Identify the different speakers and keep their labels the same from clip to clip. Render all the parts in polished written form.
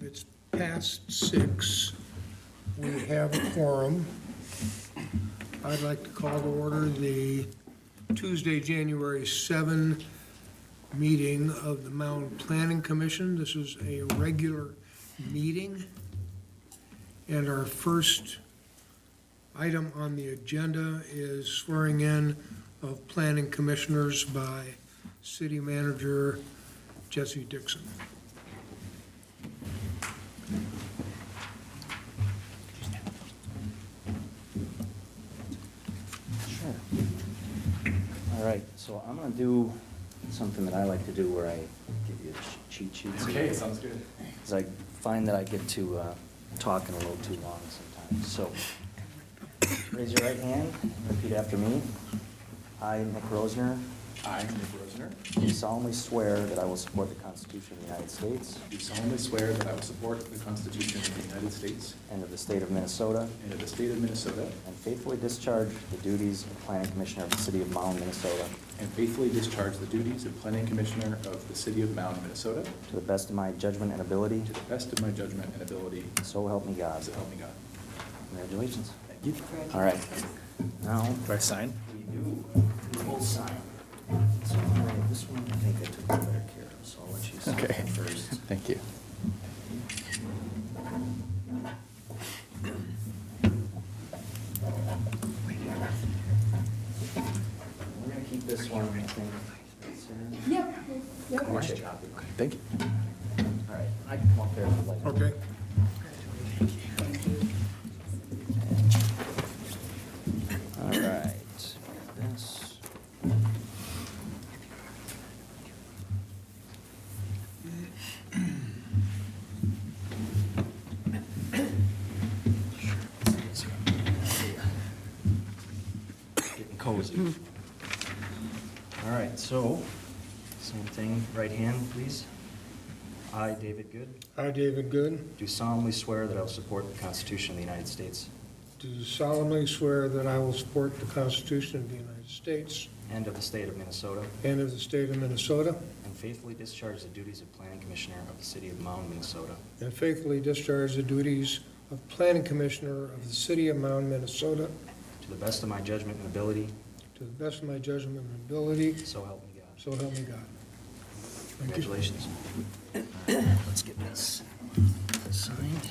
Speaker 1: It's past 6. We have a quorum. I'd like to call to order the Tuesday, January 7 meeting of the Mound Planning Commission. This is a regular meeting. And our first item on the agenda is swearing in of planning commissioners by City Manager Jesse Dixon.
Speaker 2: Sure. All right, so I'm gonna do something that I like to do where I give you a cheat sheet.
Speaker 3: Okay, sounds good.
Speaker 2: Because I find that I get to talking a little too long sometimes. So raise your right hand, repeat after me. I, Nick Rosner,
Speaker 3: I, Nick Rosner,
Speaker 2: do solemnly swear that I will support the Constitution of the United States
Speaker 3: do solemnly swear that I will support the Constitution of the United States
Speaker 2: and of the state of Minnesota,
Speaker 3: and of the state of Minnesota,
Speaker 2: and faithfully discharge the duties of Planning Commissioner of the City of Mound, Minnesota,
Speaker 3: and faithfully discharge the duties of Planning Commissioner of the City of Mound, Minnesota,
Speaker 2: to the best of my judgment and ability,
Speaker 3: to the best of my judgment and ability,
Speaker 2: so help me God.
Speaker 3: so help me God.
Speaker 2: Congratulations.
Speaker 3: Thank you.
Speaker 2: All right. Now,
Speaker 3: Do I sign?
Speaker 2: we both sign. So this one, I think I took better care of, so I'll let you sign
Speaker 3: Okay.
Speaker 2: it first.
Speaker 3: Thank you.
Speaker 2: We're gonna keep this one, I think.
Speaker 4: Yep, yep.
Speaker 2: I'll make a copy.
Speaker 3: Thank you.
Speaker 2: All right, I can come up there if you'd like.
Speaker 1: Okay.
Speaker 2: All right, this. Getting cozy. All right, so, same thing, right hand, please. I, David Good,
Speaker 1: I, David Good,
Speaker 2: do solemnly swear that I will support the Constitution of the United States
Speaker 1: do solemnly swear that I will support the Constitution of the United States
Speaker 2: and of the state of Minnesota,
Speaker 1: and of the state of Minnesota,
Speaker 2: and faithfully discharge the duties of Planning Commissioner of the City of Mound, Minnesota,
Speaker 1: and faithfully discharge the duties of Planning Commissioner of the City of Mound, Minnesota,
Speaker 2: to the best of my judgment and ability,
Speaker 1: to the best of my judgment and ability,
Speaker 2: so help me God.
Speaker 1: so help me God. Thank you.
Speaker 2: Congratulations. All right, let's get this signed.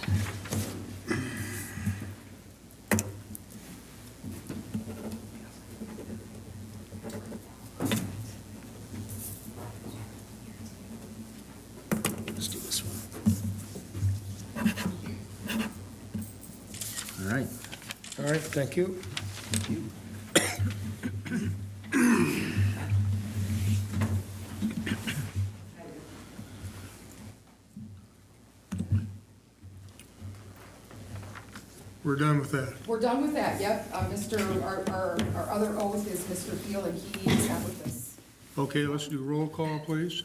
Speaker 2: Let's do this one. All right.
Speaker 1: All right, thank you.
Speaker 2: Thank you.
Speaker 1: We're done with that.
Speaker 4: We're done with that, yep. Our other oath is Mr. Field, and he is not with us.
Speaker 1: Okay, let's do roll call, please.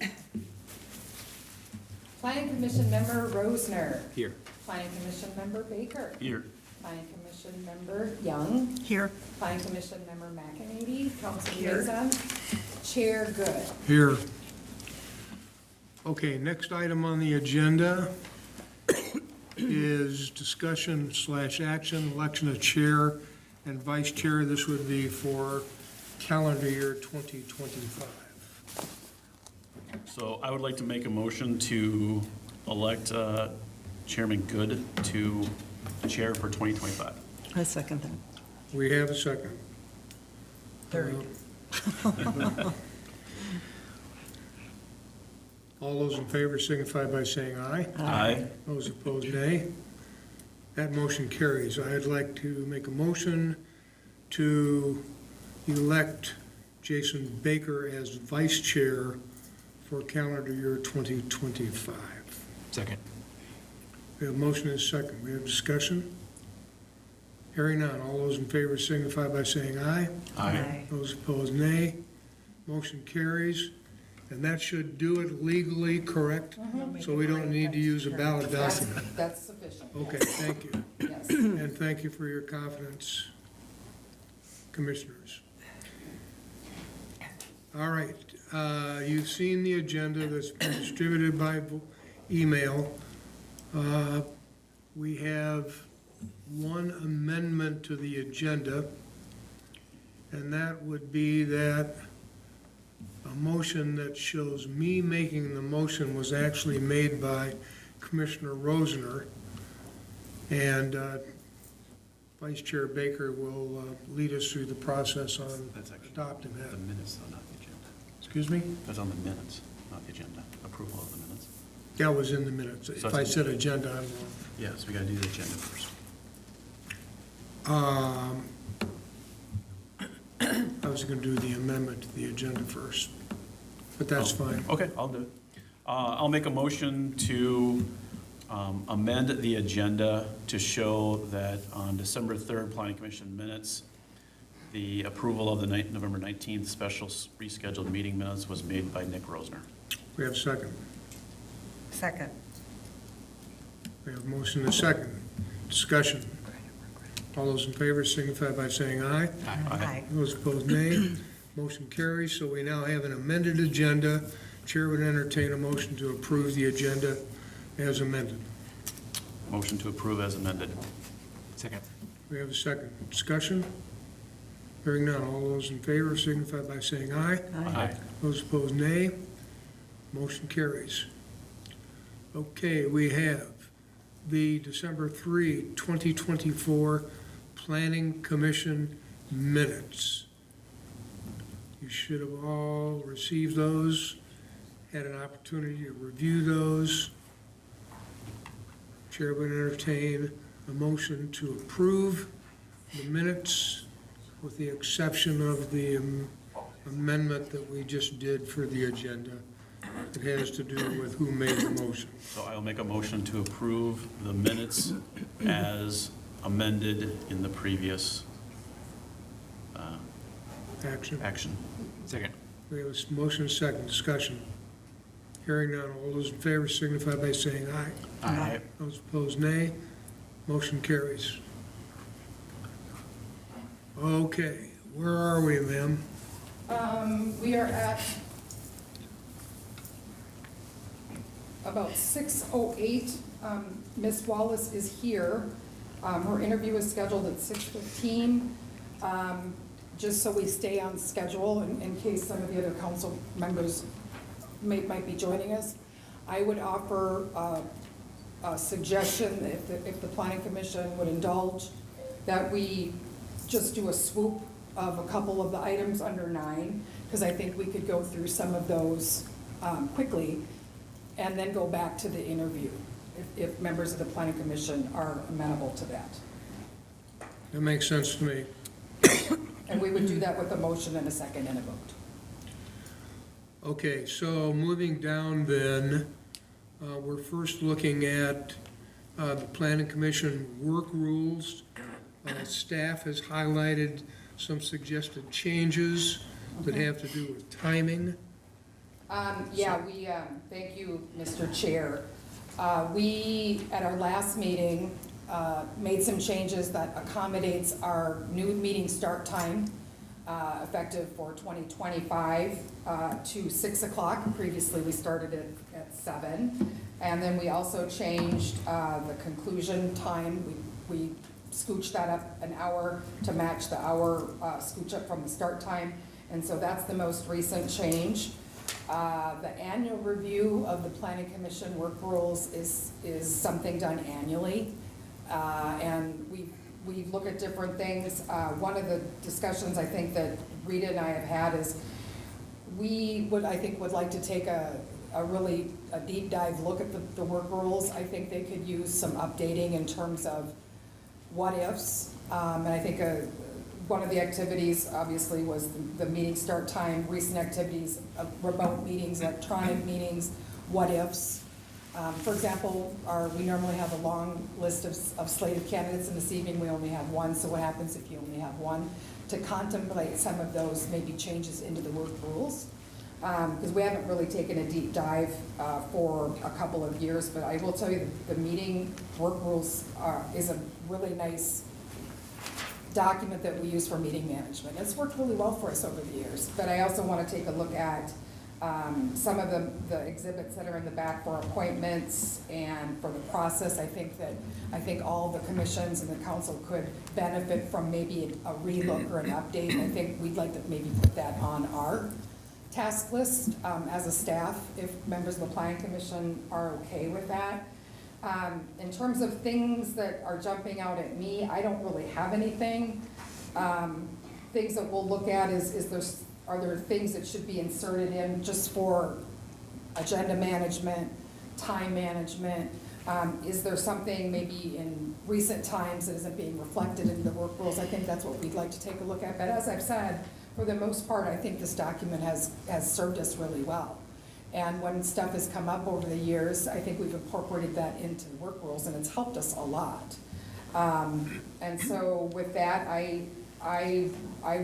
Speaker 4: Planning Commission Member Rosner.
Speaker 3: Here.
Speaker 4: Planning Commission Member Baker.
Speaker 3: Here.
Speaker 4: Planning Commission Member Young.
Speaker 5: Here.
Speaker 4: Planning Commission Member McEnady. Council Liaison. Chair Good.
Speaker 1: Here. Okay, next item on the agenda is discussion/action, election of chair and vice chair. This would be for calendar year 2025.
Speaker 6: So I would like to make a motion to elect Chairman Good to chair for 2025.
Speaker 5: I second that.
Speaker 1: We have a second.
Speaker 5: Third.
Speaker 1: All those in favor signify by saying aye.
Speaker 6: Aye.
Speaker 1: Those opposed, nay. That motion carries. I'd like to make a motion to elect Jason Baker as vice chair for calendar year 2025.
Speaker 3: Second.
Speaker 1: We have a motion and a second. We have discussion. Hearing none. All those in favor signify by saying aye.
Speaker 6: Aye.
Speaker 1: Those opposed, nay. Motion carries. And that should do it legally, correct? So we don't need to use a ballot document.
Speaker 4: That's sufficient.
Speaker 1: Okay, thank you.
Speaker 4: Yes.
Speaker 1: And thank you for your confidence, commissioners. All right, you've seen the agenda that's been distributed by email. We have one amendment to the agenda, and that would be that a motion that shows me making the motion was actually made by Commissioner Rosner, and Vice Chair Baker will lead us through the process on
Speaker 6: That's actually
Speaker 1: adopting that.
Speaker 6: the minutes, though, not the agenda.
Speaker 1: Excuse me?
Speaker 6: That's on the minutes, not the agenda. Approval of the minutes.
Speaker 1: That was in the minutes.
Speaker 6: So
Speaker 1: If
Speaker 6: it's-
Speaker 1: I said agenda, I'm wrong.
Speaker 6: Yes, we gotta do the agenda first.
Speaker 1: I was gonna do the amendment to the agenda first, but that's
Speaker 6: Oh,
Speaker 1: fine.
Speaker 6: Okay, I'll do it. I'll make a motion to amend the agenda to show that on December 3rd, Planning Commission minutes, the approval of the November 19th special rescheduled meeting minutes was made by Nick Rosner.
Speaker 1: We have a second.
Speaker 5: Second.
Speaker 1: We have a motion and a second. Discussion. All those in favor signify by saying aye.
Speaker 5: Aye.
Speaker 1: Those opposed, nay. Motion carries, so we now have an amended agenda. Chair would entertain a motion to approve the agenda as amended.
Speaker 6: Motion to approve as amended.
Speaker 3: Second.
Speaker 1: We have a second. Discussion? Hearing none. All those in favor signify by saying aye.
Speaker 6: Aye.
Speaker 1: Those opposed, nay. Motion carries. Okay, we have the December 3, 2024 Planning Commission minutes. You should have all received those, had an opportunity to review those. Chair would entertain a motion to approve the minutes with the exception of the amendment that we just did for the agenda. It has to do with who made the motion.
Speaker 6: So I'll make a motion to approve the minutes as amended in the previous
Speaker 1: Action.
Speaker 6: action.
Speaker 3: Second.
Speaker 1: We have a motion, second, discussion. Hearing none, all those in favor signify by saying aye.
Speaker 5: Aye.
Speaker 1: Those opposed, nay. Motion carries. Okay, where are we, ma'am?
Speaker 4: We are at about 6:08. Ms. Wallace is here. Her interview is scheduled at 6:15. Just so we stay on schedule in case some of the other council members might be joining us, I would offer a suggestion, if the planning commission would indulge, that we just do a swoop of a couple of the items under 9, because I think we could go through some of those quickly, and then go back to the interview, if members of the planning commission are amenable to that.
Speaker 1: That makes sense to me.
Speaker 4: And we would do that with a motion and a second and a vote.
Speaker 1: Okay, so moving down then, we're first looking at the planning commission work rules. Staff has highlighted some suggested changes that have to do with timing.
Speaker 4: Thank you, Mr. Chair. We, at our last meeting, made some changes that accommodates our new meeting start time, effective for 2025, to 6 o'clock. Previously, we started it at 7. And then we also changed the conclusion time. We scooched that up an hour to match the hour scooch up from the start time. And so that's the most recent change. The annual review of the planning commission work rules is something done annually. And we look at different things. One of the discussions I think that Rita and I have had is we would like to take a really deep dive look at the work rules. I think they could use some updating in terms of what ifs. And I think one of the activities obviously was the meeting start time, recent activities, remote meetings, electronic meetings, what ifs. For example, we normally have a long list of slated candidates, and this evening we only have one, so what happens if you only have one? To contemplate some of those maybe changes into the work rules, because we haven't really taken a deep dive for a couple of years, but I will tell you the meeting work rules is a really nice document that we use for meeting management. It's worked really well for us over the years, but I also want to take a look at Some of the exhibits that are in the back for appointments and for the process, I think all the commissions and the council could benefit from maybe a relook or an update. I think we'd like to maybe put that on our task list as a staff, if members of the planning commission are okay with that. In terms of things that are jumping out at me, I don't really have anything. Things that we'll look at are there things that should be inserted in just for agenda management, time management? Is there something maybe in recent times that isn't being reflected in the work rules? I think that's what we'd like to take a look at. But as I've said, for the most part, I think this document has served us really well. And when stuff has come up over the years, I think we've incorporated that into the work rules, and it's helped us a lot. And so with that, I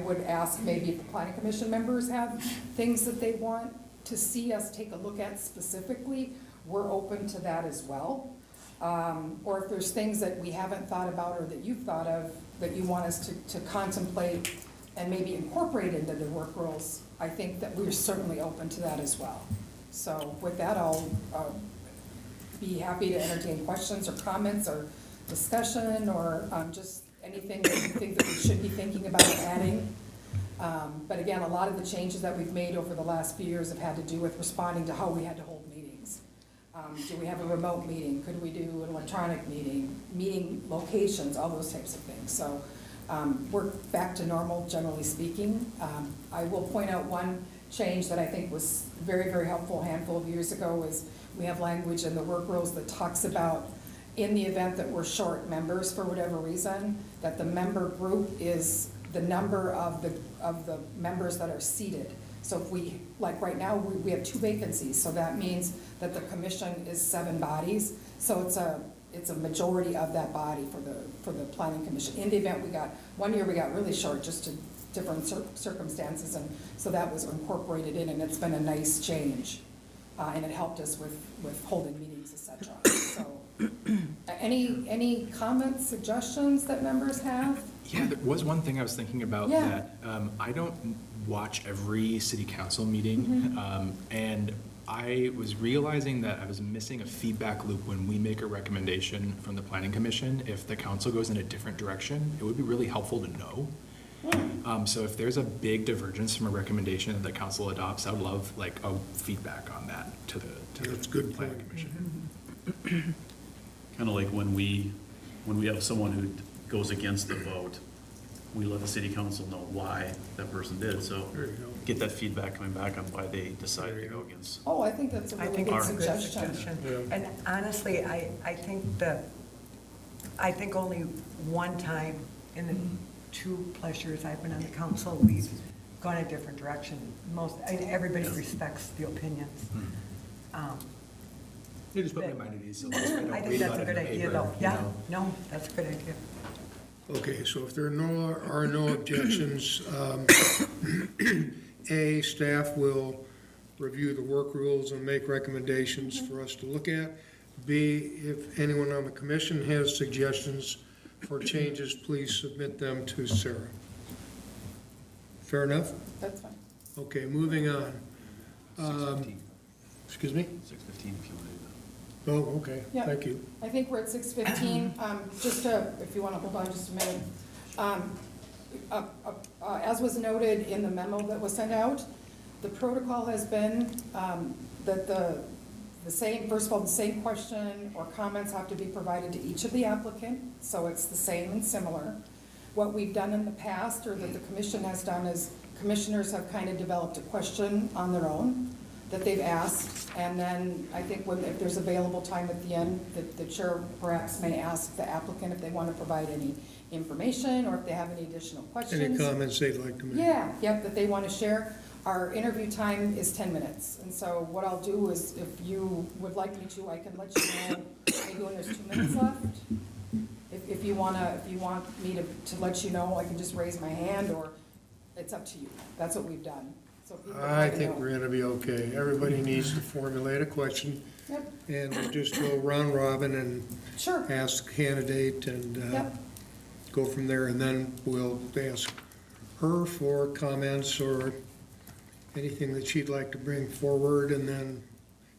Speaker 4: would ask maybe if the planning commission members have things that they want to see us take a look at specifically, we're open to that as well. Or if there's things that we haven't thought about or that you've thought of that you want us to contemplate and maybe incorporate into the work rules, I think that we're certainly open to that as well. So with that, I'll be happy to entertain questions or comments or discussion or just anything that you think that we should be thinking about adding. But again, a lot of the changes that we've made over the last few years have had to do with responding to how we had to hold meetings. Do we have a remote meeting? Could we do an electronic meeting? Meeting locations, all those types of things. So we're back to normal, generally speaking. I will point out one change that I think was very, very helpful a handful of years ago is we have language in the work rules that talks about in the event that we're short members for whatever reason, that the member group is the number of the members that are seated. So if we, like right now, we have 2 vacancies, so that means that the commission is 7 bodies. So it's a majority of that body for the planning commission. In the event one year we got really short just to different circumstances, and so that was incorporated in, and it's been a nice change. And it helped us with holding meetings, et cetera. So any comments, suggestions that members have?
Speaker 3: Yeah, there was one thing I was thinking about
Speaker 4: Yeah.
Speaker 3: that I don't watch every city council meeting, and I was realizing that I was missing a feedback loop when we make a recommendation from the planning commission. If the council goes in a different direction, it would be really helpful to know. So if there's a big divergence from a recommendation that the council adopts, I would love like a feedback on that to
Speaker 1: That's
Speaker 3: the
Speaker 1: good
Speaker 3: planning
Speaker 1: point.
Speaker 3: commission.
Speaker 6: Kind of like when we have someone who goes against the vote, we let the city council know why that person did, so
Speaker 1: There you go.
Speaker 6: get that feedback coming back on why they decided to go against.
Speaker 4: Oh, I think that's a
Speaker 5: I
Speaker 4: really
Speaker 5: think
Speaker 4: good
Speaker 5: it's a good
Speaker 4: suggestion.
Speaker 5: suggestion.
Speaker 1: Yeah.
Speaker 5: And honestly, I think only one time in the 2+ years I've been on the council, we've gone a different direction. Everybody respects the opinions.
Speaker 3: You just put my mind at ease, so I don't
Speaker 5: I think
Speaker 3: read
Speaker 5: that's
Speaker 3: about
Speaker 5: a
Speaker 3: it
Speaker 5: good
Speaker 3: in the
Speaker 5: idea,
Speaker 3: paper,
Speaker 5: though.
Speaker 3: you
Speaker 5: Yeah,
Speaker 3: know.
Speaker 5: no, that's a good idea.
Speaker 1: Okay, so if there are no objections, A, staff will review the work rules and make recommendations for us to look at. B, if anyone on the commission has suggestions for changes, please submit them to Sarah. Fair enough?
Speaker 4: That's fine.
Speaker 1: Okay, moving on.
Speaker 6: 6:15.
Speaker 1: Excuse me?
Speaker 6: 6:15 if you want to do that.
Speaker 1: Oh, okay,
Speaker 4: Yeah.
Speaker 1: thank you.
Speaker 4: I think we're at 6:15. Just if you want to hold on just a minute. As was noted in the memo that was sent out, the protocol has been that the same, first of all, the same question or comments have to be provided to each of the applicant, so it's the same and similar. What we've done in the past, or that the commission has done, is commissioners have kind of developed a question on their own that they've asked, and then I think if there's available time at the end, the chair perhaps may ask the applicant if they want to provide any information or if they have any additional questions.
Speaker 1: Any comments they'd like to make?
Speaker 4: Yeah, that they want to share. Our interview time is 10 minutes, and so what I'll do is, if you would like me to, I can let you know maybe when there's 2 minutes left. If you want me to let you know, I can just raise my hand, or it's up to you. That's what we've done. So if you would
Speaker 1: I
Speaker 4: like to
Speaker 1: think
Speaker 4: know.
Speaker 1: we're gonna be okay. Everybody needs to formulate a question,
Speaker 4: Yep,
Speaker 1: and we'll just go round robin and
Speaker 4: sure.
Speaker 1: ask the candidate and
Speaker 4: Yep,
Speaker 1: go from there, and then we'll ask her for comments or anything that she'd like to bring forward, and then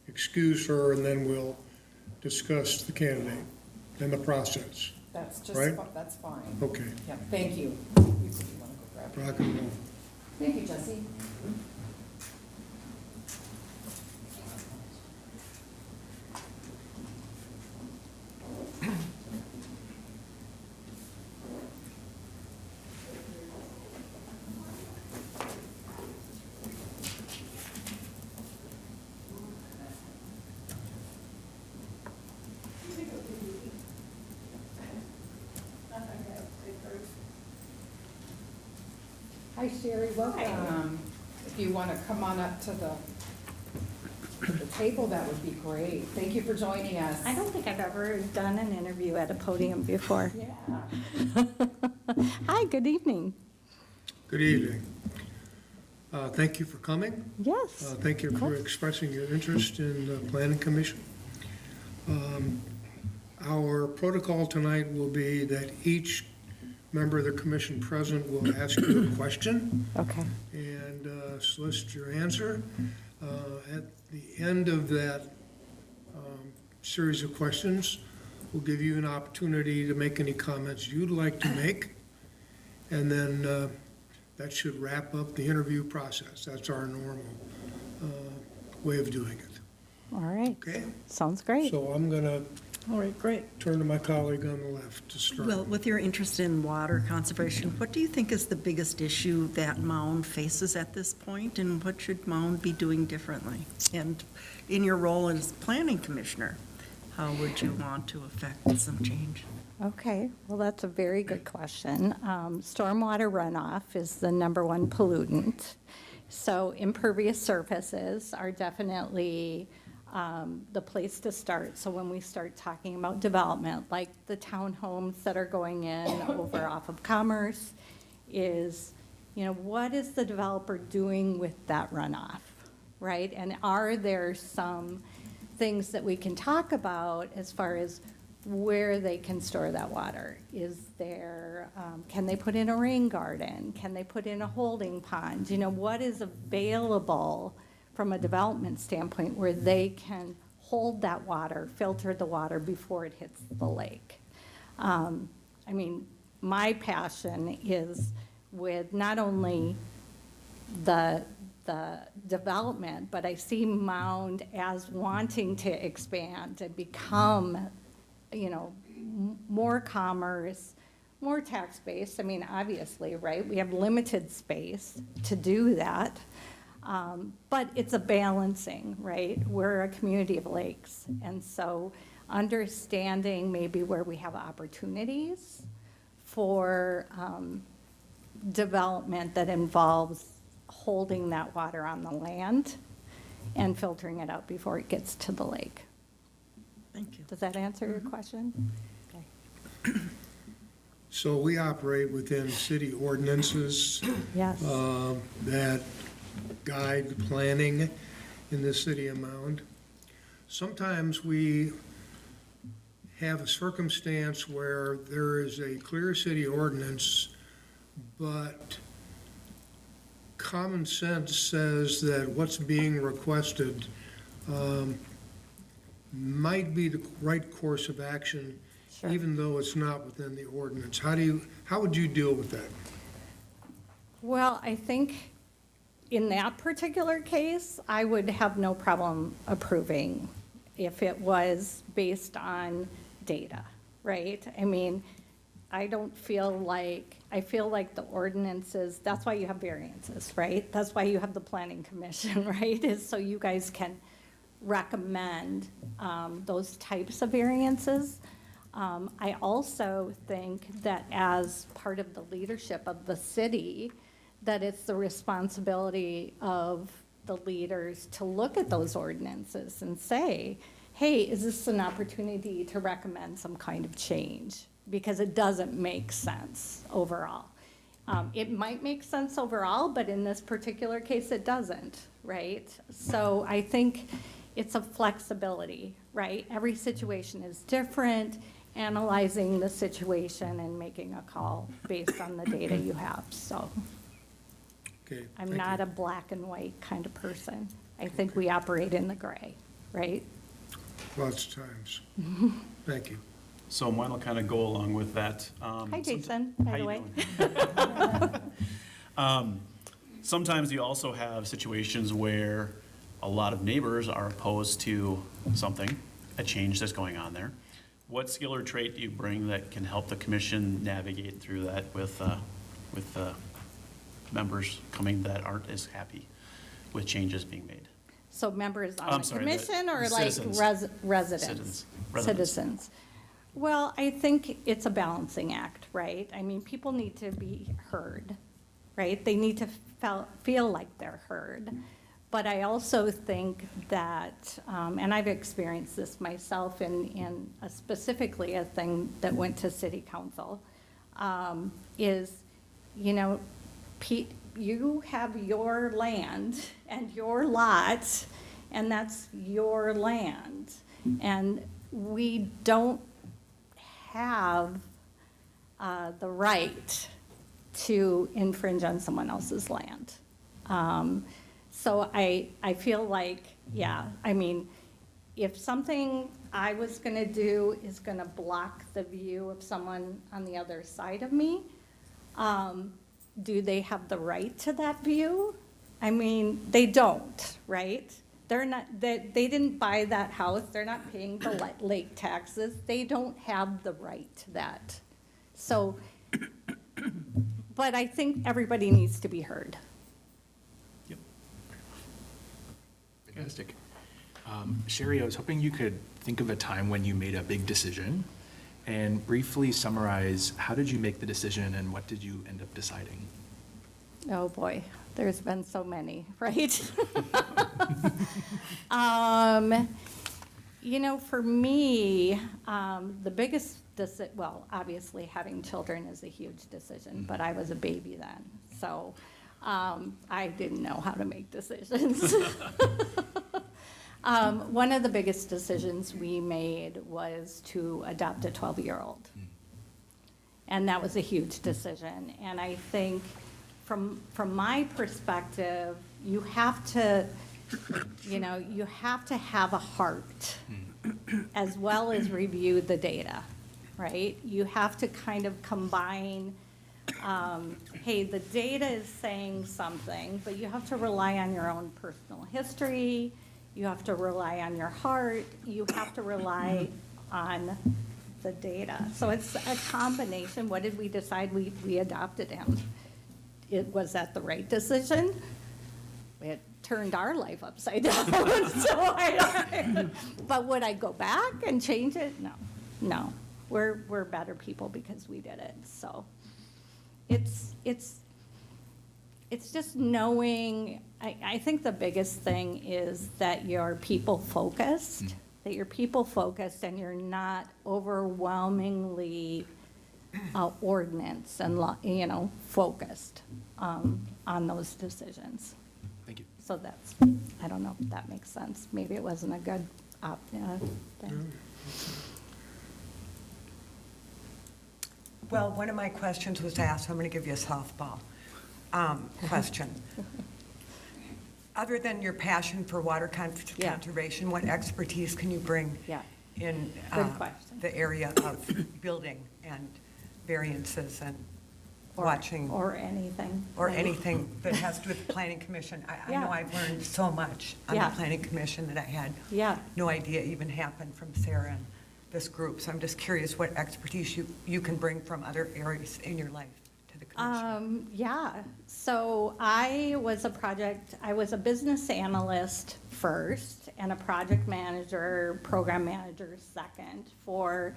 Speaker 1: excuse her, and then we'll discuss the candidate and the process.
Speaker 4: That's just,
Speaker 1: Right.
Speaker 4: that's fine.
Speaker 1: Okay,
Speaker 4: Yeah, thank you. You said you want to go grab it.
Speaker 1: rock and roll.
Speaker 4: Thank you, Jesse. Hi, Sherry, welcome. If you want to come on up to the table, that would be great. Thank you for joining us.
Speaker 7: I don't think I've ever done an interview at a podium before.
Speaker 4: Yeah.
Speaker 7: Hi, good evening.
Speaker 1: Good evening. Thank you for coming.
Speaker 7: Yes.
Speaker 1: Thank you for expressing your interest in the Planning Commission. Our protocol tonight will be that each member of the commission present will ask you a question
Speaker 7: Okay.
Speaker 1: and solicit your answer. At the end of that series of questions, we'll give you an opportunity to make any comments you'd like to make. And then that should wrap up the interview process. That's our normal way of doing it.
Speaker 7: All right.
Speaker 1: Okay?
Speaker 7: Sounds great.
Speaker 1: So I'm going to
Speaker 8: All right, great.
Speaker 1: turn to my colleague on the left to start.
Speaker 8: Well, with your interest in water conservation, what do you think is the biggest issue that Mound faces at this point, and what should Mound be doing differently? And in your role as planning commissioner, how would you want to affect some change?
Speaker 7: Okay, well, that's a very good question. Stormwater runoff is the #1 pollutant. So impervious surfaces are definitely the place to start. So when we start talking about development, like the townhomes that are going in over off of Commerce, is, what is the developer doing with that runoff, right? And are there some things that we can talk about as far as where they can store that water? Is there, can they put in a rain garden? Can they put in a holding pond? What is available from a development standpoint where they can hold that water, filter the water before it hits the lake? My passion is with not only the development, but I see Mound as wanting to expand and become, more commerce, more tax base. Obviously, right? We have limited space to do that. But it's a balancing, right? We're a community of lakes. And so understanding maybe where we have opportunities for development that involves holding that water on the land and filtering it out before it gets to the lake.
Speaker 8: Thank you.
Speaker 7: Does that answer your question? Okay.
Speaker 1: So we operate within city ordinances
Speaker 7: Yes.
Speaker 1: that guide planning in the city of Mound. Sometimes we have a circumstance where there is a clear city ordinance, but common sense says that what's being requested might be the right course of action,
Speaker 7: Sure.
Speaker 1: even though it's not within the ordinance. How would you deal with that?
Speaker 7: Well, I think in that particular case, I would have no problem approving if it was based on data, right? I don't feel like, I feel like the ordinances, that's why you have variances, right? That's why you have the planning commission, right? Is so you guys can recommend those types of variances. I also think that as part of the leadership of the city, that it's the responsibility of the leaders to look at those ordinances and say, hey, is this an opportunity to recommend some kind of change? Because it doesn't make sense overall. It might make sense overall, but in this particular case, it doesn't, right? So I think it's a flexibility, right? Every situation is different, analyzing the situation and making a call based on the data you have, so.
Speaker 1: Okay,
Speaker 7: I'm
Speaker 1: thank
Speaker 7: not
Speaker 1: you.
Speaker 7: a black and white kind of person. I think we operate in the gray, right?
Speaker 1: Lots of times. Thank you.
Speaker 6: So mine will kind of go along with that.
Speaker 7: Hi, Jason,
Speaker 6: How
Speaker 7: by the
Speaker 6: you
Speaker 7: way.
Speaker 6: doing? Sometimes you also have situations where a lot of neighbors are opposed to something, a change that's going on there. What skill or trait do you bring that can help the commission navigate through that with members coming that aren't as happy with changes being made?
Speaker 7: So members on
Speaker 6: I'm
Speaker 7: the
Speaker 6: sorry,
Speaker 7: commission or
Speaker 6: the
Speaker 7: like
Speaker 6: citizens.
Speaker 7: residents?
Speaker 6: Citizens.
Speaker 7: Citizens. Well, I think it's a balancing act, right? I mean, people need to be heard, right? They need to feel like they're heard. But I also think that, and I've experienced this myself in specifically a thing that went to city council, is, you know, you have your land and your lot, and that's your land. And we don't have the right to infringe on someone else's land. So I feel like, yeah, I mean, if something I was gonna do is gonna block the view of someone on the other side of me, do they have the right to that view? I mean, they don't, right? They're not, they didn't buy that house, they're not paying the lake taxes, they don't have the right to that. So, but I think everybody needs to be heard.
Speaker 3: Yep. Fantastic. Sherry, I was hoping you could think of a time when you made a big decision and briefly summarize how did you make the decision and what did you end up deciding?
Speaker 7: Oh, boy, there's been so many, right? You know, for me, the biggest well, obviously having children is a huge decision, but I was a baby then, so I didn't know how to make decisions. One of the biggest decisions we made was to adopt a 12-year-old. And that was a huge decision. And I think from my perspective, you have to, you know, you have to have a heart as well as review the data, right? You have to kind of combine, hey, the data is saying something, but you have to rely on your own personal history, you have to rely on your heart, you have to rely on the data. So it's a combination. What did we decide? We adopted him. Was that the right decision? It turned our life upside down. But would I go back and change it? No. We're better people because we did it. So it's just knowing. I think the biggest thing is that you're people focused. That you're people focused and you're not overwhelmingly ordinance and focused on those decisions.
Speaker 3: Thank you.
Speaker 7: So that's, I don't know if that makes sense. Maybe it wasn't a good thing.
Speaker 5: Well, one of my questions was asked, so I'm going to give you a softball question. Other than your passion for water
Speaker 7: Yeah.
Speaker 5: conservation, what expertise can you bring
Speaker 7: Yeah.
Speaker 5: in
Speaker 7: Good question.
Speaker 5: the area of building and variances and watching?
Speaker 7: Or anything.
Speaker 5: Or
Speaker 7: right?
Speaker 5: anything that has to do with the planning commission. I know
Speaker 7: Yeah.
Speaker 5: I've learned so much on
Speaker 7: Yeah.
Speaker 5: the planning commission that I had
Speaker 7: Yeah.
Speaker 5: no idea even happened from Sarah and this group. So I'm just curious what expertise you can bring from other areas in your life to the commission.
Speaker 7: Yeah, so I was a business analyst first and a project manager, program manager second for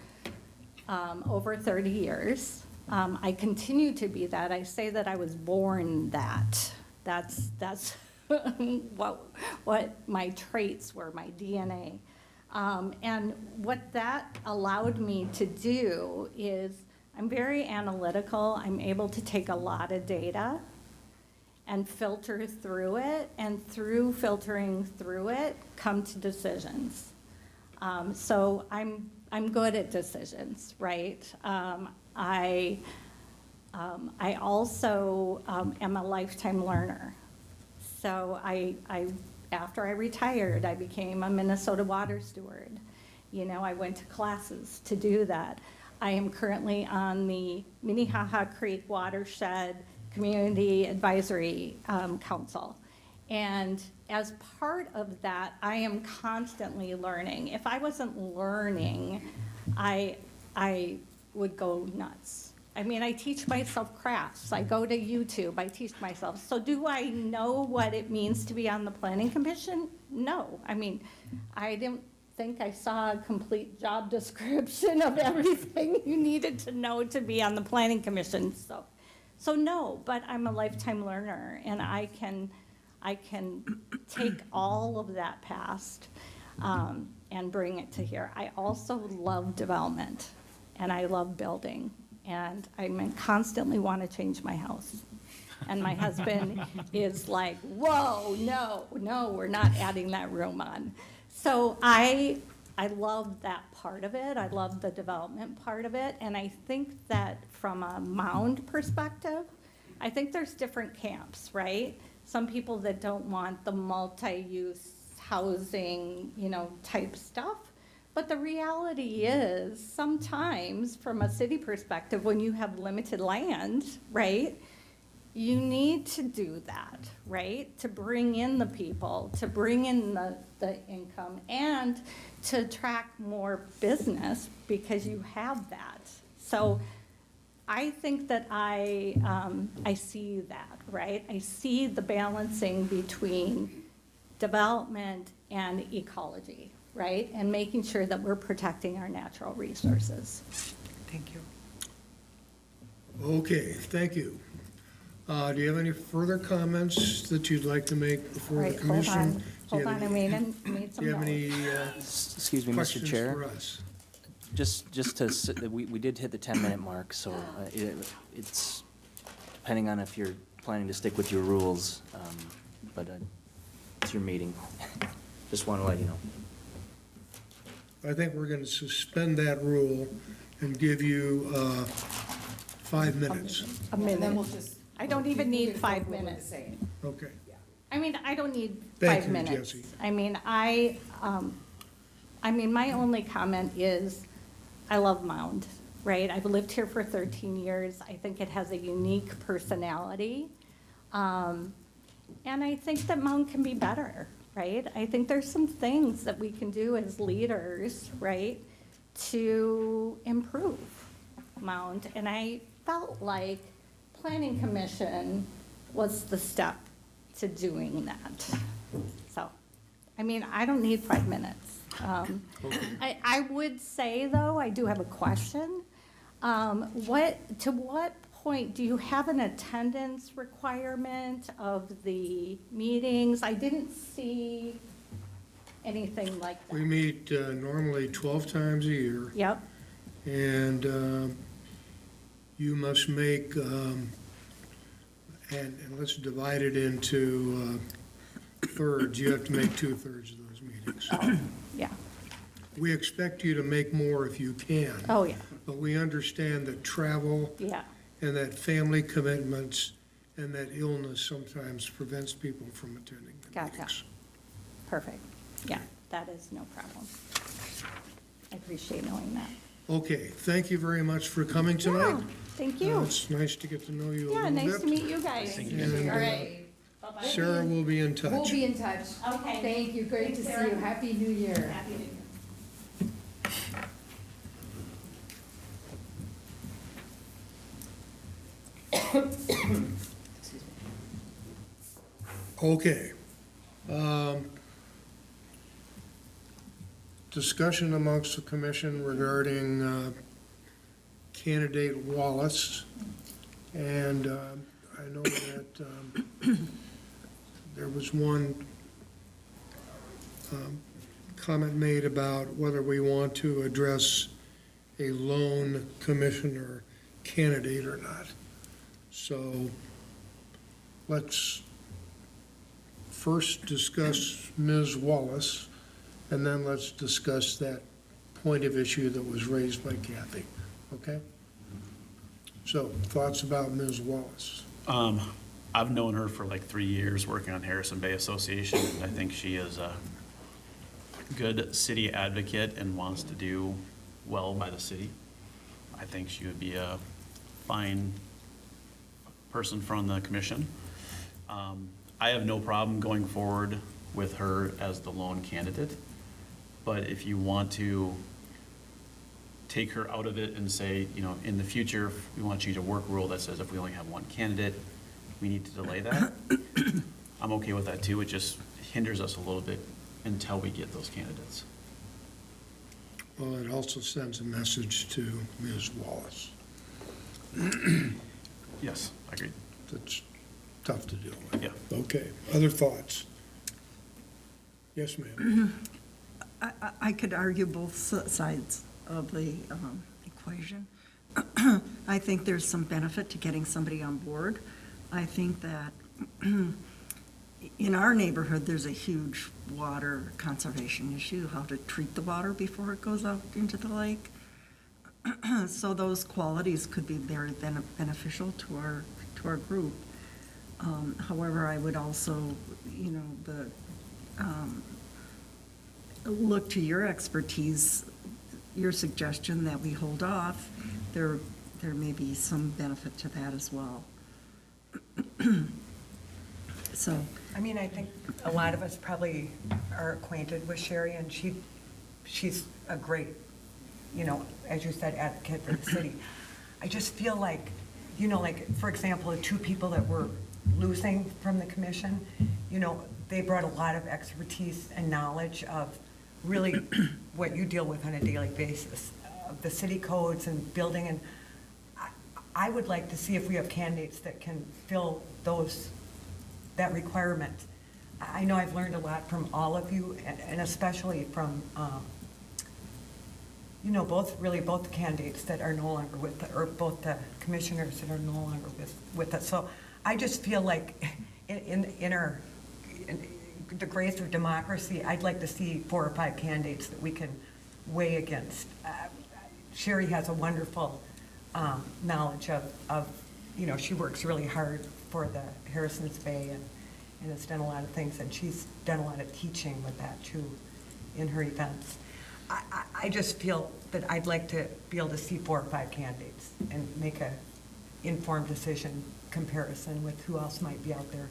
Speaker 7: over 30 years. I continue to be that. I say that I was born that. That's what my traits were, my DNA. And what that allowed me to do is I'm very analytical. I'm able to take a lot of data and filter through it, and through filtering through it, come to decisions. So I'm good at decisions, right? I also am a lifetime learner. So after I retired, I became a Minnesota water steward. You know, I went to classes to do that. I am currently on the Minnehaha Creek Watershed Community Advisory Council. And as part of that, I am constantly learning. If I wasn't learning, I would go nuts. I mean, I teach myself crafts. I go to YouTube, I teach myself. So do I know what it means to be on the Planning Commission? No. I mean, I didn't think I saw a complete job description of everything you needed to know to be on the Planning Commission. So no, but I'm a lifetime learner, and I can take all of that past and bring it to here. I also love development, and I love building. And I constantly want to change my house. And my husband is like, whoa, no, we're not adding that room on. So I love that part of it. I love the development part of it. And I think that from a Mound perspective, I think there's different camps, right? Some people that don't want the multi-use housing, type stuff. But the reality is, sometimes, from a city perspective, when you have limited land, right, you need to do that, right? To bring in the people, to bring in the income, and to attract more business because you have that. So I think that I see that, right? I see the balancing between development and ecology, right? And making sure that we're protecting our natural resources.
Speaker 5: Thank you.
Speaker 1: Okay, thank you. Do you have any further comments that you'd like to make
Speaker 7: All
Speaker 1: before the
Speaker 7: right,
Speaker 1: commission?
Speaker 7: hold on, I made some
Speaker 1: Do you have
Speaker 7: notes.
Speaker 1: any
Speaker 2: Excuse me, Mr.
Speaker 1: questions
Speaker 2: Chair.
Speaker 1: for us?
Speaker 2: Just to, we did hit the 10-minute mark, so it's depending on if you're planning to stick with your rules, but it's your meeting. Just want to let you know.
Speaker 1: I think we're going to suspend that rule and give you 5 minutes.
Speaker 7: A
Speaker 4: And then
Speaker 7: minute.
Speaker 4: we'll just.
Speaker 7: I don't even
Speaker 4: keep
Speaker 7: need
Speaker 4: moving
Speaker 7: 5
Speaker 4: forward with the
Speaker 7: minutes.
Speaker 4: same.
Speaker 1: Okay.
Speaker 7: I mean, I don't need
Speaker 1: Thank
Speaker 7: 5
Speaker 1: you,
Speaker 7: minutes.
Speaker 1: Jesse.
Speaker 7: I mean, my only comment is, I love Mound, right? I've lived here for 13 years. I think it has a unique personality. And I think that Mound can be better, right? I think there's some things that we can do as leaders, right, to improve Mound. And I felt like Planning Commission was the step to doing that. So, I mean, I don't need 5 minutes. I would say, though, I do have a question. To what point, do you have an attendance requirement of the meetings? I didn't see anything like that.
Speaker 1: We meet normally 12 times a year,
Speaker 7: Yep,
Speaker 1: and you must make, and let's divide it into thirds. You have to make 2/3 of those meetings.
Speaker 7: yeah.
Speaker 1: We expect you to make more if you can.
Speaker 7: Oh, yeah,
Speaker 1: But we understand that travel
Speaker 7: yeah.
Speaker 1: and that family commitments and that illness sometimes prevents people from attending the
Speaker 7: Gotcha.
Speaker 1: meetings.
Speaker 7: Perfect. Yeah, that is no problem. I appreciate knowing that.
Speaker 1: Okay, thank you very much for coming tonight.
Speaker 7: Yeah, thank you.
Speaker 1: It's nice to get to know you a
Speaker 7: Yeah,
Speaker 1: little bit.
Speaker 7: nice to meet you guys.
Speaker 1: And,
Speaker 4: All right.
Speaker 7: Bye-bye.
Speaker 1: Sarah will be in
Speaker 4: We'll
Speaker 1: touch.
Speaker 4: be in touch.
Speaker 7: Okay.
Speaker 4: Thank you. Great to
Speaker 7: Thanks,
Speaker 4: see
Speaker 7: Sarah.
Speaker 4: you. Happy New Year.
Speaker 7: Happy New Year.
Speaker 1: Okay. Discussion amongst the commission regarding candidate Wallace. And I know that there was one comment made about whether we want to address a lone commissioner candidate or not. So let's first discuss Ms. Wallace, and then let's discuss that point of issue that was raised by Kathy, okay? So, thoughts about Ms. Wallace?
Speaker 6: I've known her for like 3 years, working on Harrison Bay Association, and I think she is a good city advocate and wants to do well by the city. I think she would be a fine person from the commission. I have no problem going forward with her as the lone candidate, but if you want to take her out of it and say, you know, in the future, if we want to change a work rule that says if we only have one candidate, we need to delay that, I'm okay with that too. It just hinders us a little bit until we get those candidates.
Speaker 1: Well, it also sends a message to Ms. Wallace.
Speaker 6: Yes, I agree.
Speaker 1: That's tough to deal with.
Speaker 6: Yeah.
Speaker 1: Okay, other thoughts? Yes, ma'am.
Speaker 8: I could argue both sides of the equation. I think there's some benefit to getting somebody on board. I think that in our neighborhood, there's a huge water conservation issue, how to treat the water before it goes out into the lake. So those qualities could be very beneficial to our group. However, I would also, you know, look to your expertise, your suggestion that we hold off. There may be some benefit to that as well. So,
Speaker 5: I mean, I think a lot of us probably are acquainted with Sherry, and she's a great, you know, as you said, advocate for the city. I just feel like, you know, like, for example, the two people that we're losing from the commission, you know, they brought a lot of expertise and knowledge of really what you deal with on a daily basis, of the city codes and building, and I would like to see if we have candidates that can fill that requirement. I know I've learned a lot from all of you, and especially from, you know, both the candidates that are no longer or both the commissioners that are no longer with us. So I just feel like in the grace of democracy, I'd like to see 4 or 5 candidates that we can weigh against. Sherry has a wonderful knowledge of, you know, she works really hard for the Harrison's Bay and has done a lot of things, and she's done a lot of teaching with that too in her events. I just feel that I'd like to be able to see 4 or 5 candidates and make a informed decision comparison with who else might be out there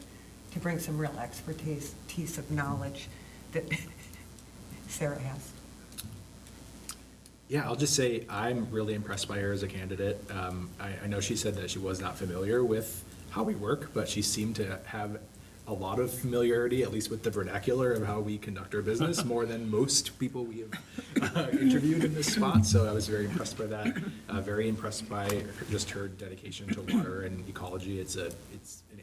Speaker 5: to bring some real expertise of knowledge that Sarah has.
Speaker 3: Yeah, I'll just say I'm really impressed by her as a candidate. I know she said that she was not familiar with how we work, but she seemed to have a lot of familiarity, at least with the vernacular of how we conduct our business, more than most people we have interviewed in this spot. So I was very impressed by that. Very impressed by just her dedication to water and ecology. It's an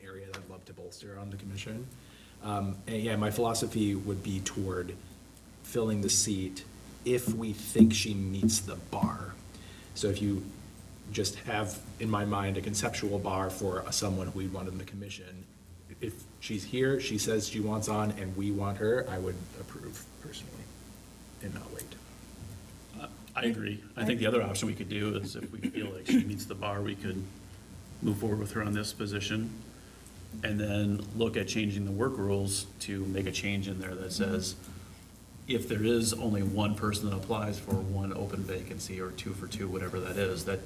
Speaker 3: area that I'd love to bolster on the commission. And yeah, my philosophy would be toward filling the seat if we think she meets the bar. So if you just have, in my mind, a conceptual bar for someone who we want in the commission, if she's here, she says she wants on, and we want her, I would approve personally and not wait.
Speaker 6: I agree. I think the other option we could do is if we feel like she meets the bar, we could move forward with her on this position and then look at changing the work rules to make a change in there that says if there is only one person that applies for one open vacancy or 2 for 2, whatever that is, that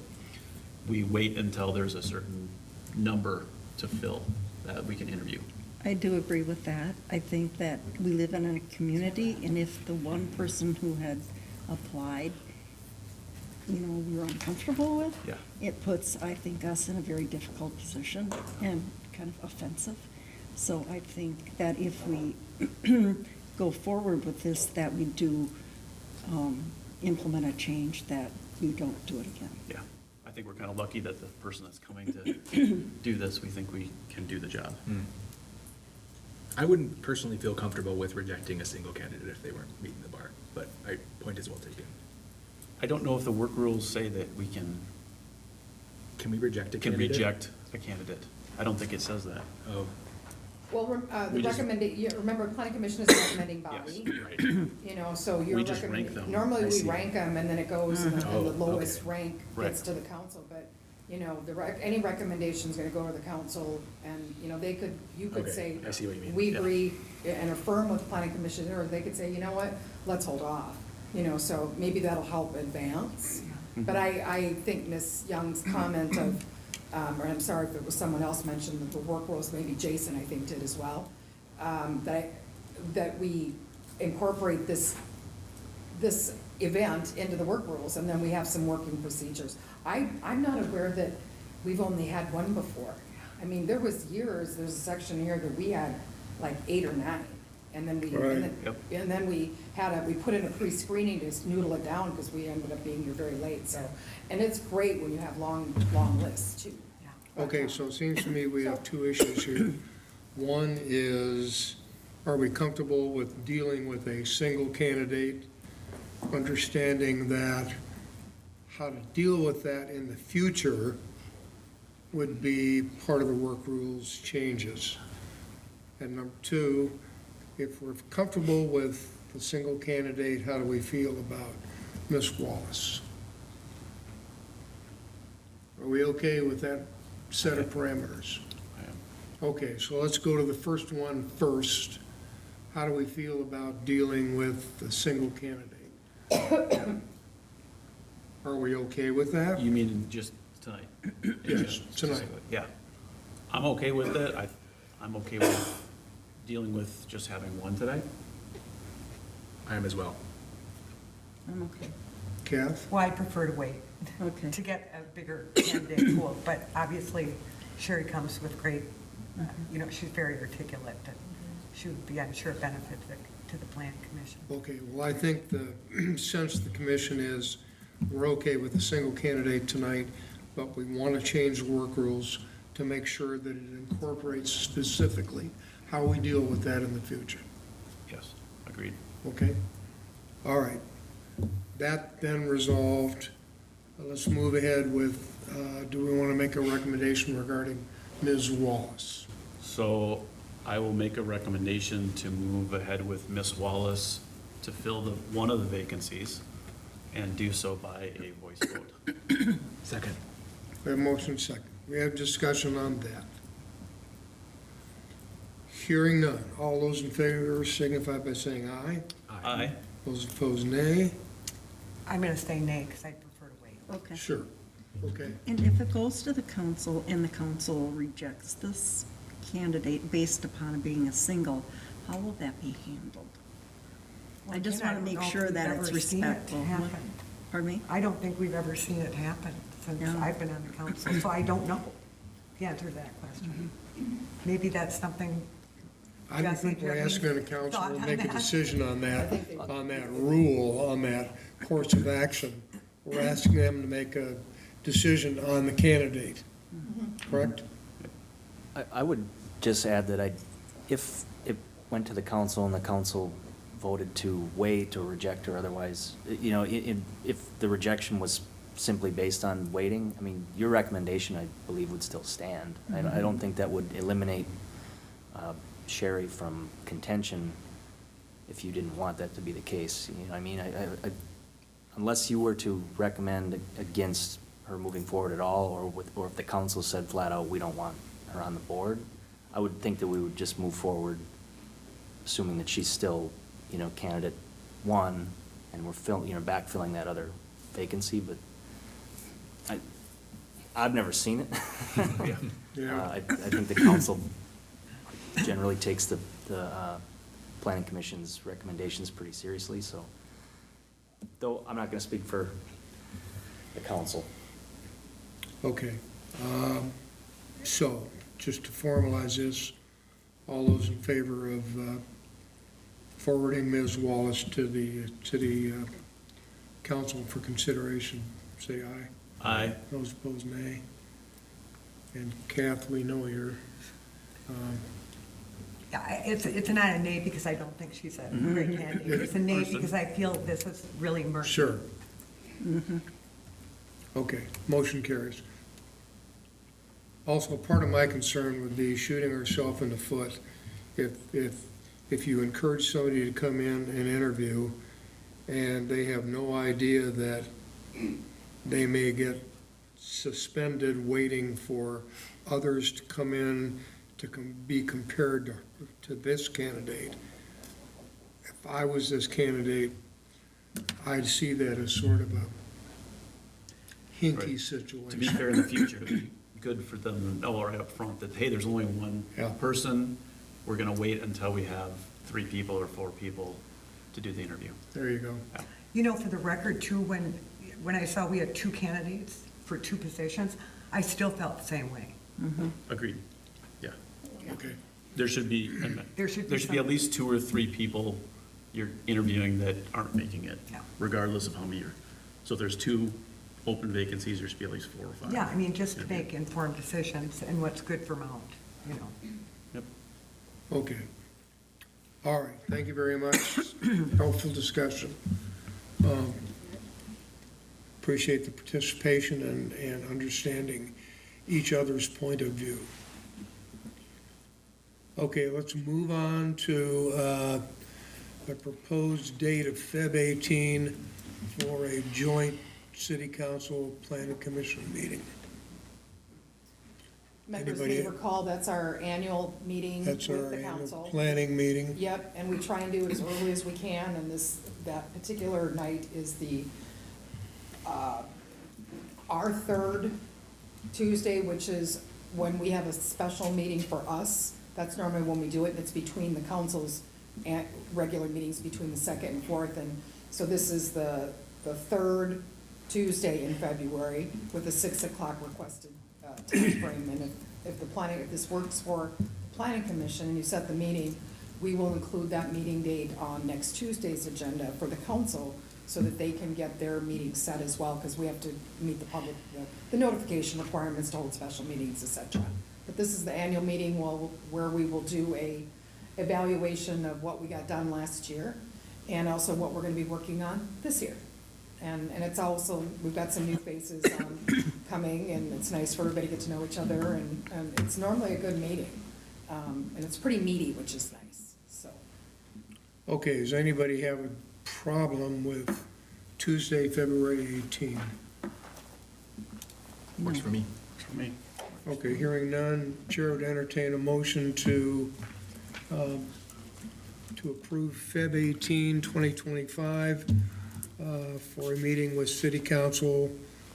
Speaker 6: we wait until there's a certain number to fill that we can interview.
Speaker 8: I do agree with that. I think that we live in a community, and if the one person who had applied, you know, we were uncomfortable with,
Speaker 6: Yeah.
Speaker 8: it puts, I think, us in a very difficult position and kind of offensive. So I think that if we go forward with this, that we do implement a change, that we don't do it again.
Speaker 6: Yeah. I think we're kind of lucky that the person that's coming to do this, we think we can do the job.
Speaker 3: I wouldn't personally feel comfortable with rejecting a single candidate if they weren't meeting the bar, but point is well taken.
Speaker 6: I don't know if the work rules say that we can
Speaker 3: Can we reject a
Speaker 6: can
Speaker 3: candidate?
Speaker 6: reject a candidate. I don't think it says that.
Speaker 3: Oh,
Speaker 4: Well,
Speaker 6: We
Speaker 4: the
Speaker 6: just-
Speaker 4: remember, planning commission is a recommending
Speaker 6: Yes,
Speaker 4: body,
Speaker 6: right.
Speaker 4: you know, so you're
Speaker 6: We just rank
Speaker 4: recommending,
Speaker 6: them.
Speaker 4: normally
Speaker 3: I
Speaker 4: we
Speaker 3: see.
Speaker 4: rank them, and then it goes, and the
Speaker 3: Oh,
Speaker 4: lowest
Speaker 3: okay.
Speaker 4: rank
Speaker 6: Right.
Speaker 4: gets to the council, but you know, any recommendation's gonna go to the council, and, you know, you could
Speaker 3: Okay,
Speaker 4: say,
Speaker 3: I see what you mean,
Speaker 4: we
Speaker 3: yeah.
Speaker 4: agree, and affirm with the planning commission, or they could say, you know what, let's hold off, you know, so maybe that'll help advance. But I think Ms. Young's comment of, or I'm sorry if it was someone else mentioned, that the work rules, maybe Jason, I think, did as well, that we incorporate this event into the work rules, and then we have some working procedures. I'm not aware that we've only had one before. I mean, there's a section here that we had like 8 or 9, and then
Speaker 1: Right.
Speaker 4: and then we put in a pre-screening to noodle it down, because we ended up being here very late, so. And it's great when you have long lists too.
Speaker 1: Okay, so it seems to me we have two issues here. One is, are we comfortable with dealing with a single candidate, understanding that how to deal with that in the future would be part of the work rules changes? And number two, if we're comfortable with the single candidate, how do we feel about Ms. Wallace? Are we okay with that set of parameters? Okay, so let's go to the first one first. How do we feel about dealing with the single candidate? Are we okay with that?
Speaker 6: You mean just tonight?
Speaker 1: Yes, tonight.
Speaker 6: Yeah. I'm okay with it. I'm okay with dealing with just having one today.
Speaker 3: I am as well.
Speaker 8: I'm okay.
Speaker 1: Kath?
Speaker 5: Well, I prefer to wait
Speaker 8: Okay.
Speaker 5: to get a bigger candidate pool, but obviously Sherry comes with great, you know, she's very articulate, and she would be, I'm sure, a benefit to the planning commission.
Speaker 1: Okay, well, I think the sense of the commission is we're okay with a single candidate tonight, but we want to change the work rules to make sure that it incorporates specifically how we deal with that in the future.
Speaker 6: Yes, agreed.
Speaker 1: Okay? All right. That then resolved. Let's move ahead with, do we want to make a recommendation regarding Ms. Wallace?
Speaker 6: So I will make a recommendation to move ahead with Ms. Wallace to fill one of the vacancies and do so by a voice vote.
Speaker 3: Second.
Speaker 1: We have motion second. We have discussion on that. Hearing none. All those in favor signify by saying aye.
Speaker 6: Aye.
Speaker 1: Those opposed, nay.
Speaker 5: I'm going to say nay, because I prefer to wait.
Speaker 8: Okay.
Speaker 1: Sure. Okay.
Speaker 8: And if it goes to the council and the council rejects this candidate based upon it being a single, how will that be handled? I just
Speaker 5: Again,
Speaker 8: want to
Speaker 5: don't
Speaker 8: make
Speaker 5: know if
Speaker 8: sure
Speaker 5: we've
Speaker 8: that
Speaker 5: ever
Speaker 8: it's
Speaker 5: seen it
Speaker 8: respectful.
Speaker 5: happen.
Speaker 8: Pardon me?
Speaker 5: I don't think we've ever seen it happen since
Speaker 8: Yeah.
Speaker 5: I've been on the council, so I don't know the answer to that question. Maybe that's something.
Speaker 1: I don't
Speaker 5: Jesse,
Speaker 1: think
Speaker 5: do you
Speaker 1: we're
Speaker 5: have any
Speaker 1: asking the council
Speaker 5: thought
Speaker 1: to
Speaker 5: on
Speaker 1: make a
Speaker 5: that?
Speaker 1: decision on that rule, on that course of action. We're asking them to make a decision on the candidate, correct?
Speaker 2: I would just add that if it went to the council and the council voted to wait or reject or otherwise, you know, if the rejection was simply based on waiting, I mean, your recommendation, I believe, would still stand. I don't think that would eliminate Sherry from contention if you didn't want that to be the case. You know what I mean? Unless you were to recommend against her moving forward at all, or if the council said flat out, we don't want her on the board, I would think that we would just move forward, assuming that she's still, you know, candidate one, and we're backfilling that other vacancy, but I've never seen it.
Speaker 1: Yeah.
Speaker 2: I think the council generally takes the planning commission's recommendations pretty seriously, so, though I'm not gonna speak for the council.
Speaker 1: Okay. So, just to formalize this, all those in favor of forwarding Ms. Wallace to the council for consideration, say aye.
Speaker 6: Aye.
Speaker 1: Those opposed, nay. And Kath, we know you're,
Speaker 5: Yeah, it's not a nay because I don't think she's a great candidate. It's a nay
Speaker 6: Person.
Speaker 5: because I feel this is really murky.
Speaker 1: sure. Okay, motion carries. Also, part of my concern would be shooting herself in the foot if you encourage somebody to come in and interview and they have no idea that they may get suspended, waiting for others to come in to be compared to this candidate. If I was this candidate, I'd see that as sort of a hinky
Speaker 6: Right.
Speaker 1: situation.
Speaker 6: To be fair, in the future, it'd be good for them to know right up front that, hey, there's only one
Speaker 1: Yeah.
Speaker 6: person. We're gonna wait until we have 3 people or 4 people to do the interview.
Speaker 1: There you go.
Speaker 5: You know, for the record too, when I saw we had 2 candidates for 2 positions, I still felt the same way.
Speaker 6: Agreed. Yeah.
Speaker 1: Okay.
Speaker 6: There should be,
Speaker 5: There should be
Speaker 6: there should be at
Speaker 5: some-
Speaker 6: least 2 or 3 people you're interviewing that aren't making it,
Speaker 5: Yeah.
Speaker 6: regardless of how many you're. So if there's 2 open vacancies, there should be at least 4 or 5.
Speaker 5: Yeah, I mean, just to make informed decisions and what's good for Mound, you know.
Speaker 6: Yep.
Speaker 1: Okay. All right, thank you very much. Helpful discussion. Appreciate the participation and understanding each other's point of view. Okay, let's move on to the proposed date of Feb. 18 for a joint city council planning commission meeting.
Speaker 4: Members
Speaker 1: Anybody-
Speaker 4: may recall, that's our annual meeting with
Speaker 1: That's our
Speaker 4: the
Speaker 1: annual
Speaker 4: council.
Speaker 1: planning meeting.
Speaker 4: Yep, and we try and do it as early as we can, and that particular night is our third Tuesday, which is when we have a special meeting for us. That's normally when we do it, and it's between the council's and regular meetings between the second and fourth, and so this is the third Tuesday in February with a 6 o'clock requested time frame. And if this works for the planning commission and you set the meeting, we will include that meeting date on next Tuesday's agenda for the council so that they can get their meeting set as well, because we have to meet the public, the notification requirements to hold special meetings, et cetera. But this is the annual meeting where we will do a evaluation of what we got done last year and also what we're gonna be working on this year. And it's also, we've got some new faces coming, and it's nice for everybody to get to know each other, and it's normally a good meeting. And it's pretty meaty, which is nice, so.
Speaker 1: Okay, does anybody have a problem with Tuesday, February 18?
Speaker 3: Works for me.
Speaker 6: For me.
Speaker 1: Okay, hearing none, Chair would entertain a motion to approve Feb. 18, 2025, for a meeting with City Council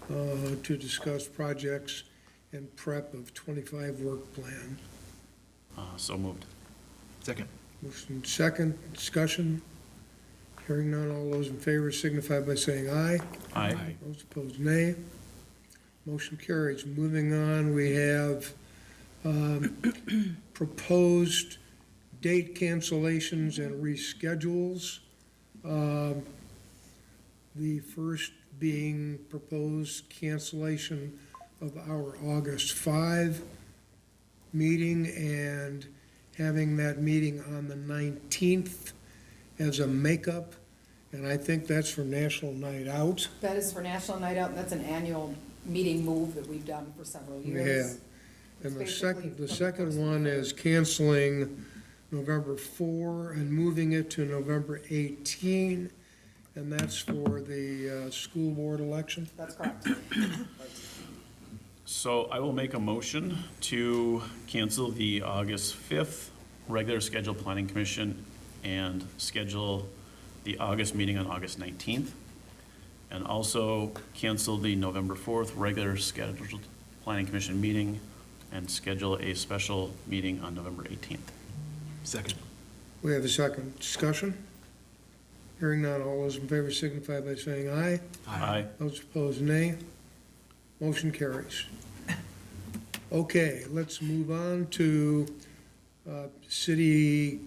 Speaker 1: to discuss projects and prep of 25 work plan.
Speaker 6: So moved.
Speaker 3: Second.
Speaker 1: Motion second, discussion. Hearing none, all those in favor signify by saying aye.
Speaker 6: Aye.
Speaker 1: Those opposed, nay. Motion carries. Moving on, we have proposed date cancellations and reschedules. The first being proposed cancellation of our August 5 meeting and having that meeting on the 19th as a makeup. And I think that's for National Night Out.
Speaker 4: That is for National Night Out, and that's an annual meeting move that we've done for several
Speaker 1: We
Speaker 4: years.
Speaker 1: have. And the
Speaker 4: It's
Speaker 1: second,
Speaker 4: basically
Speaker 1: the
Speaker 4: from
Speaker 1: second
Speaker 4: first to
Speaker 1: one
Speaker 4: third.
Speaker 1: is canceling November 4 and moving it to November 18, and that's for the school board election.
Speaker 4: That's correct.
Speaker 6: So I will make a motion to cancel the August 5th regular scheduled planning commission and schedule the August meeting on August 19th. And also cancel the November 4th regular scheduled planning commission meeting and schedule a special meeting on November 18th.
Speaker 3: Second.
Speaker 1: We have a second discussion. Hearing none, all those in favor signify by saying aye.
Speaker 6: Aye.
Speaker 1: Those opposed, nay. Motion carries. Okay, let's move on to city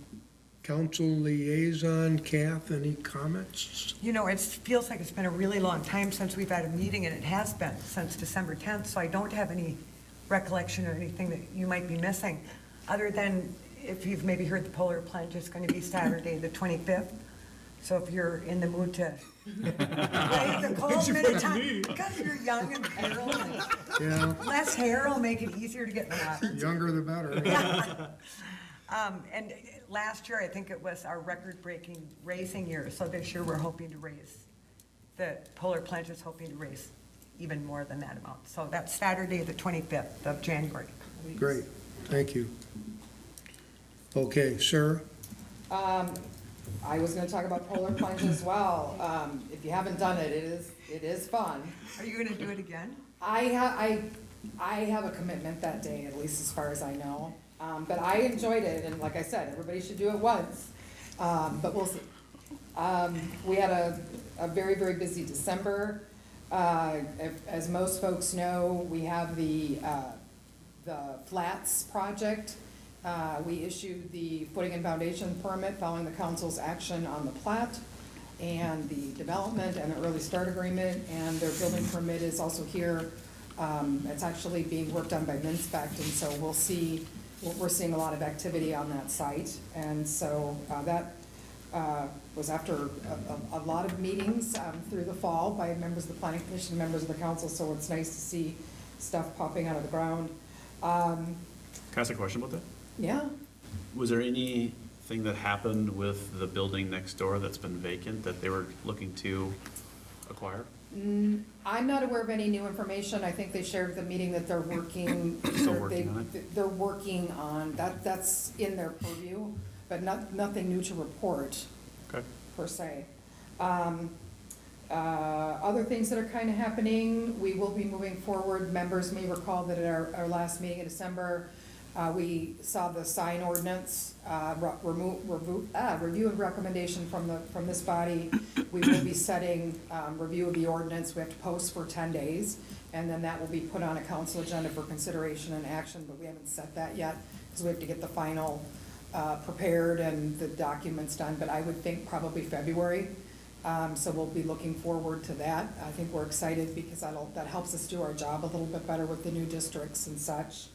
Speaker 1: council liaison. Kath, any comments?
Speaker 5: You know, it feels like it's been a really long time since we've had a meeting, and it has been since December 10th, so I don't have any recollection or anything that you might be missing, other than if you've maybe heard the polar plunge is going to be Saturday, the 25th. So if you're in the mood to brave the cold minute time, because you're young and virile, and
Speaker 1: Yeah,
Speaker 5: less hair will make it easier to get in the water.
Speaker 1: younger the better.
Speaker 5: And last year, I think it was our record-breaking racing year, so this year we're hoping to race, the polar plunge is hoping to race even more than that amount. So that's Saturday, the 25th of January.
Speaker 1: Great, thank you. Okay, sir?
Speaker 4: I was gonna talk about polar plunge as well. If you haven't done it, it is fun.
Speaker 5: Are you gonna do it again?
Speaker 4: I have a commitment that day, at least as far as I know. But I enjoyed it, and like I said, everybody should do it once, but we'll see. We had a very, very busy December. As most folks know, we have the Flats project. We issued the footing and foundation permit following the council's action on the plat and the development and the early start agreement, and their building permit is also here. It's actually being worked on by Minspect, and so we're seeing a lot of activity on that site. And so that was after a lot of meetings through the fall by members of the planning commission, members of the council, so it's nice to see stuff popping out of the ground.
Speaker 6: Can I ask a question about that?
Speaker 4: Yeah,
Speaker 6: Was there anything that happened with the building next door that's been vacant that they were looking to acquire?
Speaker 4: I'm not aware of any new information. I think they shared at the meeting that they're working.
Speaker 6: Still working on it?
Speaker 4: They're working on, that's in their purview, but nothing new to report
Speaker 6: Okay.
Speaker 4: per se. Other things that are kind of happening, we will be moving forward. Members may recall that at our last meeting in December, we saw the sign ordinance, review and recommendation from this body. We will be setting, review of the ordinance. We have to post for 10 days, and then that will be put on a council agenda for consideration and action, but we haven't set that yet, because we have to get the final, prepared and the documents done, but I would think probably February. So we'll be looking forward to that. I think we're excited because that helps us do our job a little bit better with the new districts and such.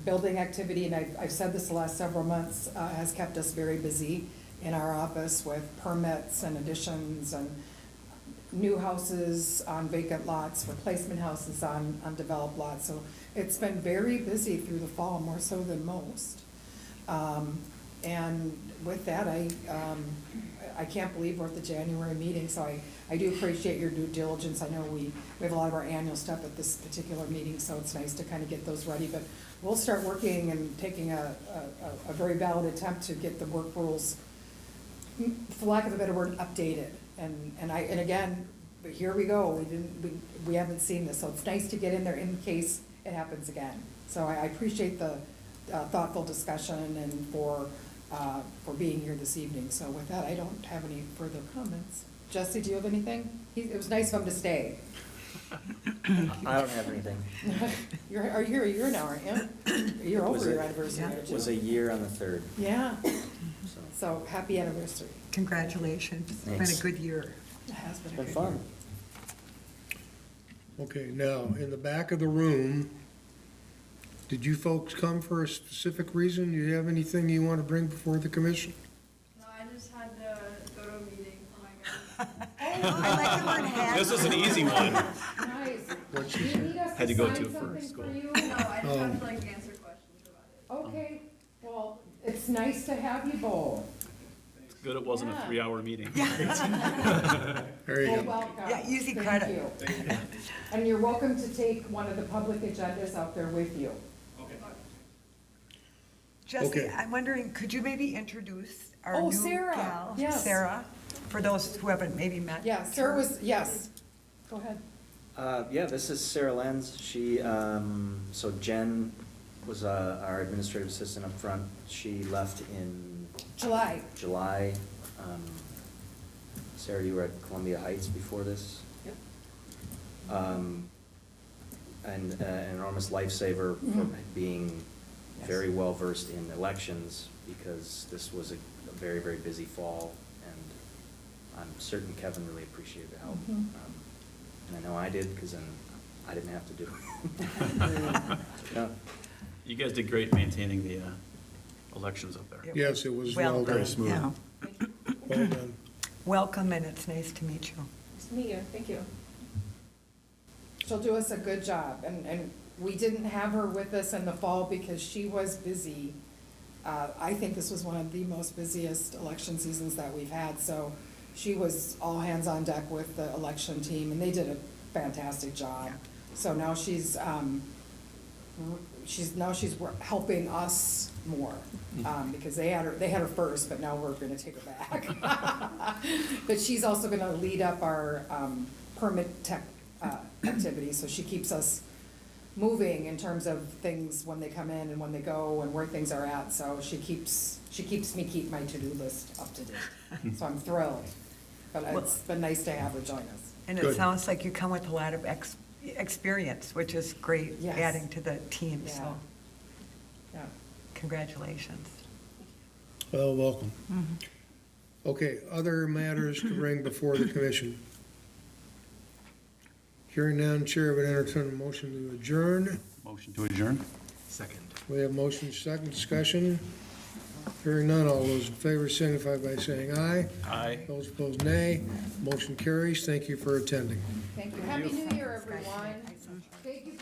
Speaker 4: Building activity, and I've said this the last several months, has kept us very busy in our office with permits and additions and new houses on vacant lots, replacement houses on undeveloped lots. So it's been very busy through the fall, more so than most. And with that, I can't believe we're at the January meeting, so I do appreciate your due diligence. I know we have a lot of our annual stuff at this particular meeting, so it's nice to kind of get those ready. But we'll start working and taking a very valid attempt to get the work rules, for lack of a better word, updated. And again, but here we go. We haven't seen this, so it's nice to get in there in case it happens again. So I appreciate the thoughtful discussion and for being here this evening. So with that, I don't have any further comments. Jesse, do you have anything? It was nice of him to stay.
Speaker 2: I don't have anything.
Speaker 4: You're here a year now, aren't you? You're
Speaker 2: Was
Speaker 4: over your
Speaker 2: it-
Speaker 4: anniversary, aren't
Speaker 2: It
Speaker 4: you?
Speaker 2: was a year on the 3rd,
Speaker 4: Yeah,
Speaker 2: so
Speaker 4: so happy anniversary.
Speaker 5: Congratulations. It's been
Speaker 2: Thanks.
Speaker 5: a good year.
Speaker 4: It has been
Speaker 2: it's
Speaker 4: a
Speaker 2: been
Speaker 4: good
Speaker 2: fun.
Speaker 4: year.
Speaker 1: Okay, now, in the back of the room, did you folks come for a specific reason? Do you have anything you want to bring before the commission?
Speaker 9: No, I just had to go to a meeting. Oh my god.
Speaker 5: I like the word had.
Speaker 6: This is an easy one.
Speaker 4: Nice.
Speaker 1: What'd
Speaker 4: Do
Speaker 1: she
Speaker 4: you
Speaker 1: say?
Speaker 4: need us
Speaker 6: Had to
Speaker 4: to
Speaker 6: go
Speaker 4: sign
Speaker 6: to it for
Speaker 4: something
Speaker 6: school.
Speaker 4: for you?
Speaker 9: No, I just have to like answer questions about it.
Speaker 4: Okay, well, it's nice to have you both.
Speaker 6: It's good it wasn't a
Speaker 4: Yeah.
Speaker 6: 3-hour meeting.
Speaker 1: There you
Speaker 4: Well,
Speaker 1: go.
Speaker 4: welcome.
Speaker 5: Yeah, easy
Speaker 4: Thank
Speaker 5: credit.
Speaker 4: you. And you're welcome to take one of the public agendas out there with you.
Speaker 5: Jesse,
Speaker 1: Okay.
Speaker 5: I'm wondering, could you maybe introduce our
Speaker 4: Oh,
Speaker 5: new
Speaker 4: Sarah,
Speaker 5: gal?
Speaker 4: yes.
Speaker 5: Sarah, for those who haven't maybe met.
Speaker 4: Yeah, Sarah
Speaker 5: her.
Speaker 4: was, yes. Go ahead.
Speaker 2: Yeah, this is Sarah Lenz. She, so Jen was our administrative assistant up front. She left in
Speaker 4: July.
Speaker 2: July. Sarah, you were at Columbia Heights before this?
Speaker 4: Yep.
Speaker 2: And an enormous lifesaver for being
Speaker 4: Yes.
Speaker 2: very well-versed in elections, because this was a very, very busy fall, and I'm certain Kevin really appreciated the help.
Speaker 4: Mhm.
Speaker 2: And I know I did, because then I didn't have to do it. Yeah.
Speaker 6: You guys did great maintaining the elections up there.
Speaker 5: It
Speaker 1: Yes, it was well
Speaker 5: done,
Speaker 1: done.
Speaker 6: smooth.
Speaker 5: yeah.
Speaker 1: Well done.
Speaker 5: Welcome, and it's nice to meet you.
Speaker 4: Nice to meet you, thank you. She'll do us a good job, and we didn't have her with us in the fall because she was busy. I think this was one of the most busiest election seasons that we've had, so she was all hands on deck with the election team, and they did a fantastic job. So now she's helping us more, because they had her first, but now we're gonna take her back. But she's also gonna lead up our permit tech activity, so she keeps us moving in terms of things when they come in and when they go and where things are at. So she keeps me keep my to-do list up to date. So I'm thrilled. But it's been nice to have her join us.
Speaker 5: And it
Speaker 1: Good.
Speaker 5: sounds like you come with a lot of experience, which is great,
Speaker 4: Yes.
Speaker 5: adding to the team,
Speaker 4: Yeah.
Speaker 5: so
Speaker 4: Yeah.
Speaker 5: congratulations.
Speaker 1: Well, welcome. Okay, other matters to bring before the commission. Hearing none, Chair would entertain a motion to adjourn.
Speaker 6: Motion to adjourn?
Speaker 3: Second.
Speaker 1: We have motion, second discussion. Hearing none, all those in favor signify by saying aye.
Speaker 6: Aye.
Speaker 1: Those opposed, nay. Motion carries. Thank you for attending.
Speaker 4: Thank you. Happy New Year, everyone. Thank you